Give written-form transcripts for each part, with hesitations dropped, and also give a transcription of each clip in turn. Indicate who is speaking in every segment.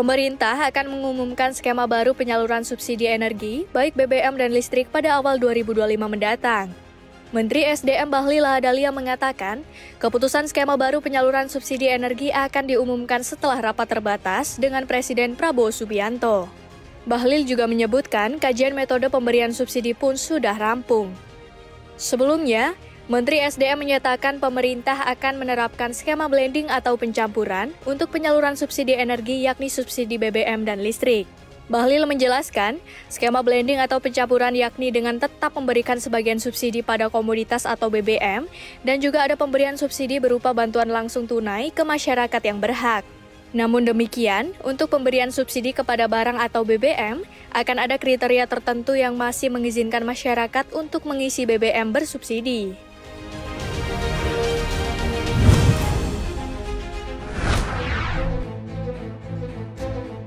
Speaker 1: Pemerintah akan mengumumkan skema baru penyaluran subsidi energi, baik BBM dan listrik pada awal 2025 mendatang. Menteri SDM Bahlil Lahadalia mengatakan, keputusan skema baru penyaluran subsidi energi akan diumumkan setelah rapat terbatas dengan Presiden Prabowo Subianto. Bahlil juga menyebutkan kajian metode pemberian subsidi pun sudah rampung. Sebelumnya, Menteri SDM menyatakan pemerintah akan menerapkan skema blending atau pencampuran untuk penyaluran subsidi energi yakni subsidi BBM dan listrik. Bahlil menjelaskan, skema blending atau pencampuran yakni dengan tetap memberikan sebagian subsidi pada komoditas atau BBM dan juga ada pemberian subsidi berupa bantuan langsung tunai ke masyarakat yang berhak. Namun demikian, untuk pemberian subsidi kepada barang atau BBM, akan ada kriteria tertentu yang masih mengizinkan masyarakat untuk mengisi BBM bersubsidi.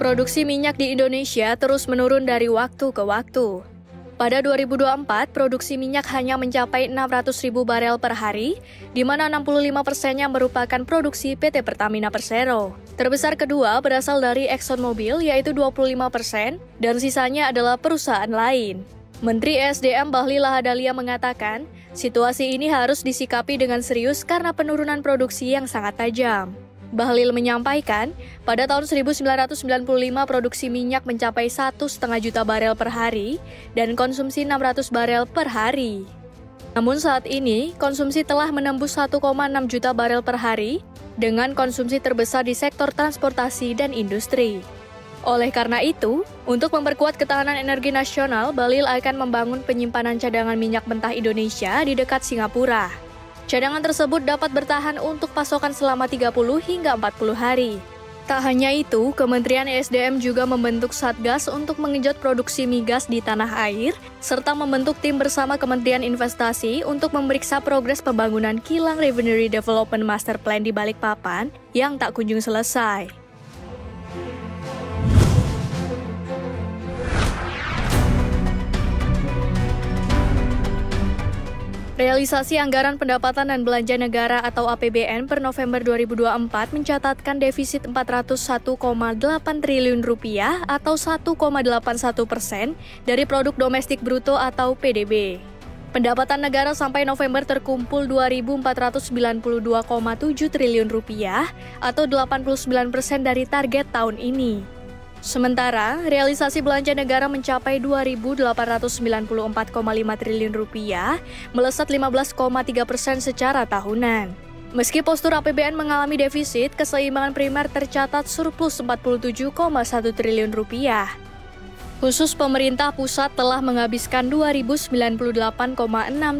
Speaker 1: Produksi minyak di Indonesia terus menurun dari waktu ke waktu. Pada 2024, produksi minyak hanya mencapai 600.000 barel per hari, di mana 65%-nya merupakan produksi PT Pertamina Persero. Terbesar kedua berasal dari ExxonMobil, yaitu 25%, dan sisanya adalah perusahaan lain. Menteri SDM Bahlil Lahadalia mengatakan, situasi ini harus disikapi dengan serius karena penurunan produksi yang sangat tajam. Bahlil menyampaikan, pada tahun 1995 produksi minyak mencapai 1,5 juta barel per hari dan konsumsi 600 barel per hari. Namun saat ini, konsumsi telah menembus 1,6 juta barel per hari dengan konsumsi terbesar di sektor transportasi dan industri. Oleh karena itu, untuk memperkuat ketahanan energi nasional, Bahlil akan membangun penyimpanan cadangan minyak mentah Indonesia di dekat Singapura. Cadangan tersebut dapat bertahan untuk pasokan selama 30 hingga 40 hari. Tak hanya itu, Kementerian SDM juga membentuk Satgas untuk mengenjot produksi migas di tanah air, serta membentuk tim bersama Kementerian Investasi untuk memeriksa progres pembangunan kilang Refinery Development Master Plan di Balikpapan yang tak kunjung selesai. Realisasi Anggaran Pendapatan dan Belanja Negara atau APBN per November 2024 mencatatkan defisit 401,8 triliun rupiah atau 1,81% dari produk domestik bruto atau PDB. Pendapatan negara sampai November terkumpul 2.492,7 triliun rupiah atau 89% dari target tahun ini. Sementara, realisasi belanja negara mencapai 2.894,5 triliun rupiah, melesat 15,3% secara tahunan. Meski postur APBN mengalami defisit, keseimbangan primer tercatat surplus 47,1 triliun rupiah. Khusus pemerintah pusat telah menghabiskan 2.098,6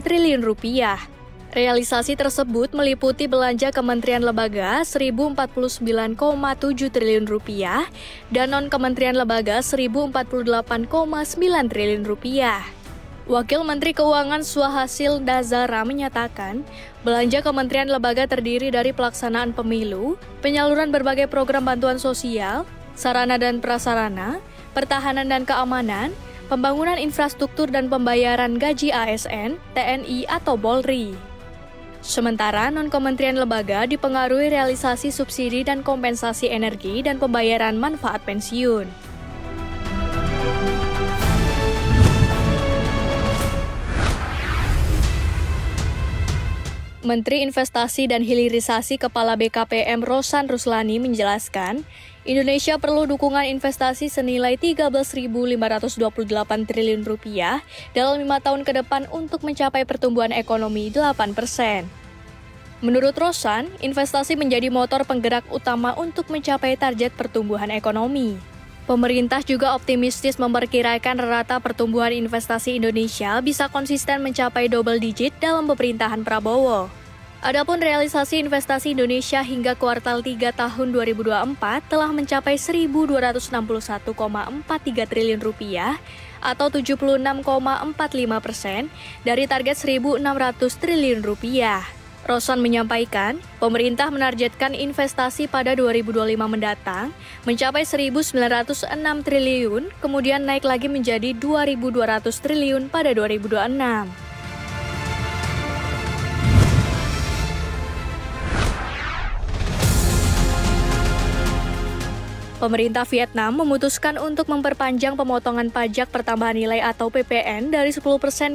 Speaker 1: triliun rupiah. Realisasi tersebut meliputi belanja kementerian lembaga 1.049,7 triliun rupiah dan non-kementerian lembaga 1.048,9 triliun rupiah. Wakil Menteri Keuangan Swahasil Dazara menyatakan, belanja kementerian lembaga terdiri dari pelaksanaan pemilu, penyaluran berbagai program bantuan sosial, sarana dan prasarana, pertahanan dan keamanan, pembangunan infrastruktur dan pembayaran gaji ASN, TNI atau Polri. Sementara non-kementerian lembaga dipengaruhi realisasi subsidi dan kompensasi energi dan pembayaran manfaat pensiun. Menteri Investasi dan Hilirisasi Kepala BKPM Rosan Ruslani menjelaskan, Indonesia perlu dukungan investasi senilai 13.528 triliun rupiah dalam 5 tahun ke depan untuk mencapai pertumbuhan ekonomi 8%. Menurut Rosan, investasi menjadi motor penggerak utama untuk mencapai target pertumbuhan ekonomi. Pemerintah juga optimistis memperkirakan rata pertumbuhan investasi Indonesia bisa konsisten mencapai double digit dalam pemerintahan Prabowo. Adapun realisasi investasi Indonesia hingga kuartal 3 tahun 2024 telah mencapai 1.261,43 triliun rupiah atau 76,45% dari target 1.600 triliun rupiah. Rosan menyampaikan, pemerintah menargetkan investasi pada 2025 mendatang mencapai 1.906 triliun, kemudian naik lagi menjadi 2.200 triliun pada 2026. Pemerintah Vietnam memutuskan untuk memperpanjang pemotongan pajak pertambahan nilai atau PPN dari 10%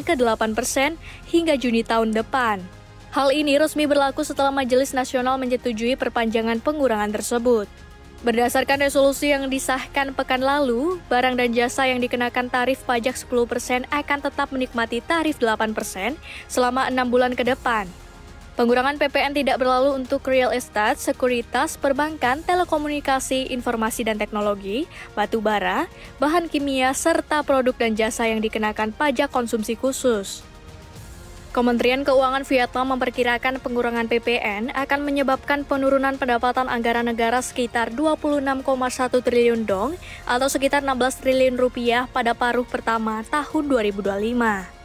Speaker 1: ke 8% hingga Juni tahun depan. Hal ini resmi berlaku setelah Majelis Nasional menyetujui perpanjangan pengurangan tersebut. Berdasarkan resolusi yang disahkan pekan lalu, barang dan jasa yang dikenakan tarif pajak 10% akan tetap menikmati tarif 8% selama 6 bulan ke depan. Pengurangan PPN tidak berlalu untuk real estate, sekuritas, perbankan, telekomunikasi, informasi dan teknologi, batu bara, bahan kimia, serta produk dan jasa yang dikenakan pajak konsumsi khusus. Kementerian Keuangan Vietnam memperkirakan pengurangan PPN akan menyebabkan penurunan pendapatan anggaran negara sekitar 26,1 triliun dong atau sekitar 16 triliun rupiah pada paruh pertama tahun 2025.